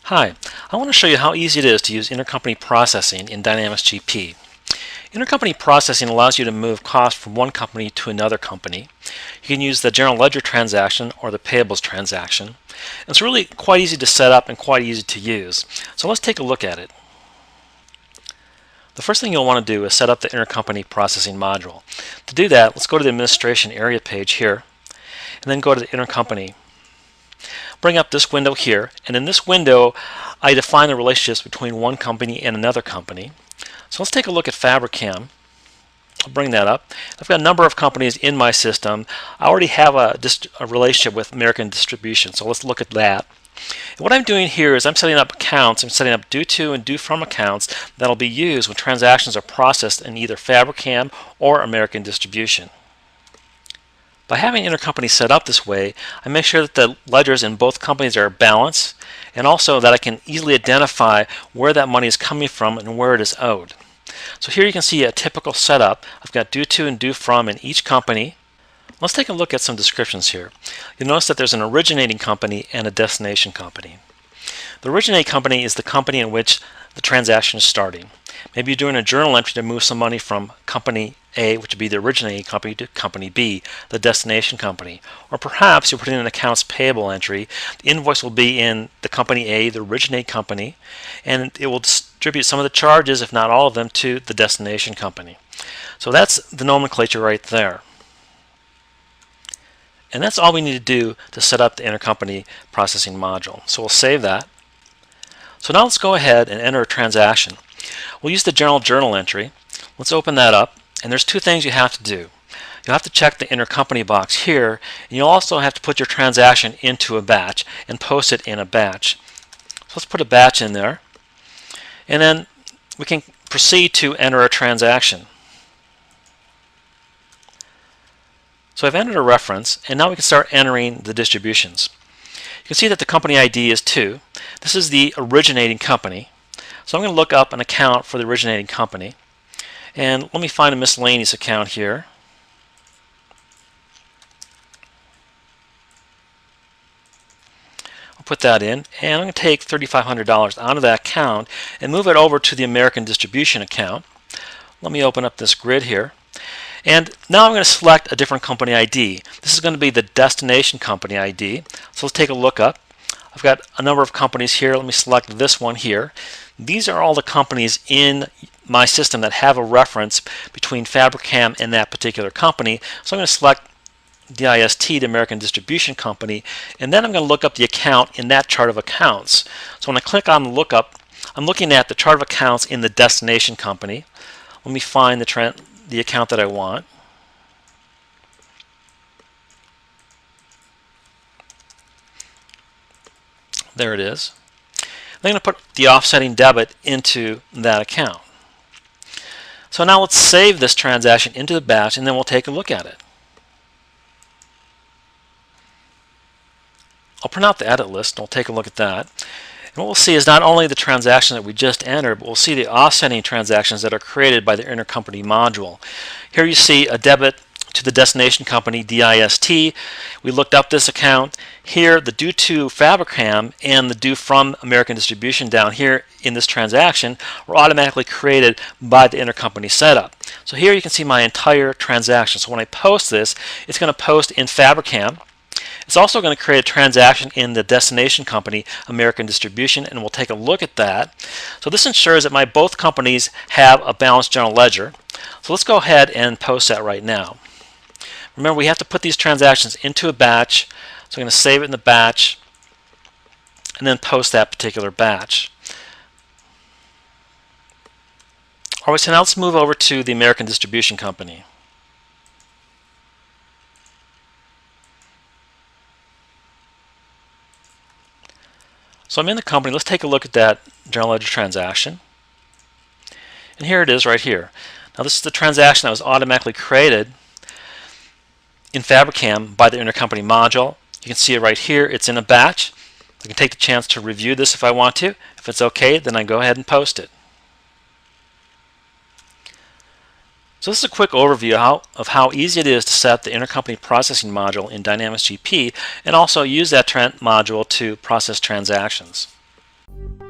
Hi, I want to show you how easy it is to use intercompany processing in Dynamics GP. Intercompany processing allows you to move costs from one company to another company. You can use the general ledger transaction or the payables transaction. And it's really quite easy to set up and quite easy to use. So let's take a look at it. The first thing you'll want to do is set up the intercompany processing module. To do that, let's go to the administration area page here and then go to the intercompany. Bring up this window here, and in this window I define the relationships between one company and another company. So let's take a look at Fabricam. I'll bring that up. I've got a number of companies in my system. I already have a relationship with American Distribution, so let's look at that. And what I'm doing here is I'm setting up accounts. I'm setting up due to and due from accounts that'll be used when transactions are processed in either Fabricam or American Distribution. By having intercompany set up this way, I make sure that the ledgers in both companies are balanced, and also that I can easily identify where that money is coming from and where it is owed. So here you can see a typical setup. I've got due to and due from in each company. Let's take a look at some descriptions here. You'll notice that there's an originating company and a destination company. The originating company is the company in which the transaction is starting. Maybe you're doing a journal entry to move some money from company A, which would be the originating company, to company B, the destination company. Or perhaps you're putting in an accounts payable entry. The invoice will be in the company A, the originating company, and it will distribute some of the charges, if not all of them, to the destination company. So that's the nomenclature right there. And that's all we need to do to set up the intercompany processing module. So we'll save that. So now let's go ahead and enter a transaction. We'll use the general journal entry. Let's open that up, and there's two things you have to do. You'll have to check the intercompany box here, and you'll also have to put your transaction into a batch and post it in a batch. So let's put a batch in there, and then we can proceed to enter a transaction. So I've entered a reference, and now we can start entering the distributions. You can see that the company ID is 2. This is the originating company. So I'm going to look up an account for the originating company. And let me find a miscellaneous account here. I'll put that in, and I'm going to take $3,500 out of that account and move it over to the American Distribution account. Let me open up this grid here. And now I'm going to select a different company ID. This is going to be the destination company ID. So let's take a look up. I've got a number of companies here. Let me select this one here. These are all the companies in my system that have a reference between Fabricam and that particular company. So I'm going to select DIST, the American Distribution Company, and then I'm going to look up the account in that chart of accounts. So when I click on lookup, I'm looking at the chart of accounts in the destination company. Let me find the account that I want. There it is. I'm going to put the offsetting debit into that account. So now let's save this transaction into the batch, and then we'll take a look at it. I'll print out the edit list, and we'll take a look at that. And what we'll see is not only the transaction that we just entered, but we'll see the offsetting transactions that are created by the intercompany module. Here you see a debit to the destination company, DIST. We looked up this account. Here, the due to Fabricam and the due from American Distribution down here in this transaction were automatically created by the intercompany setup. So here you can see my entire transaction. So when I post this, it's going to post in Fabricam. It's also going to create a transaction in the destination company, American Distribution, and we'll take a look at that. So this ensures that both companies have a balanced general ledger. So let's go ahead and post that right now. Remember, we have to put these transactions into a batch. So I'm going to save it in the batch and then post that particular batch. Alright, so now let's move over to the American Distribution Company. So I'm in the company. Let's take a look at that general ledger transaction. And here it is right here. Now this is the transaction that was automatically created in Fabricam by the intercompany module. You can see it right here. It's in a batch. I can take the chance to review this if I want to. If it's okay, then I go ahead and post it. So this is a quick overview of how easy it is to set up the Intercompany Processing module in Dynamics GP and also use that module to process transactions. you.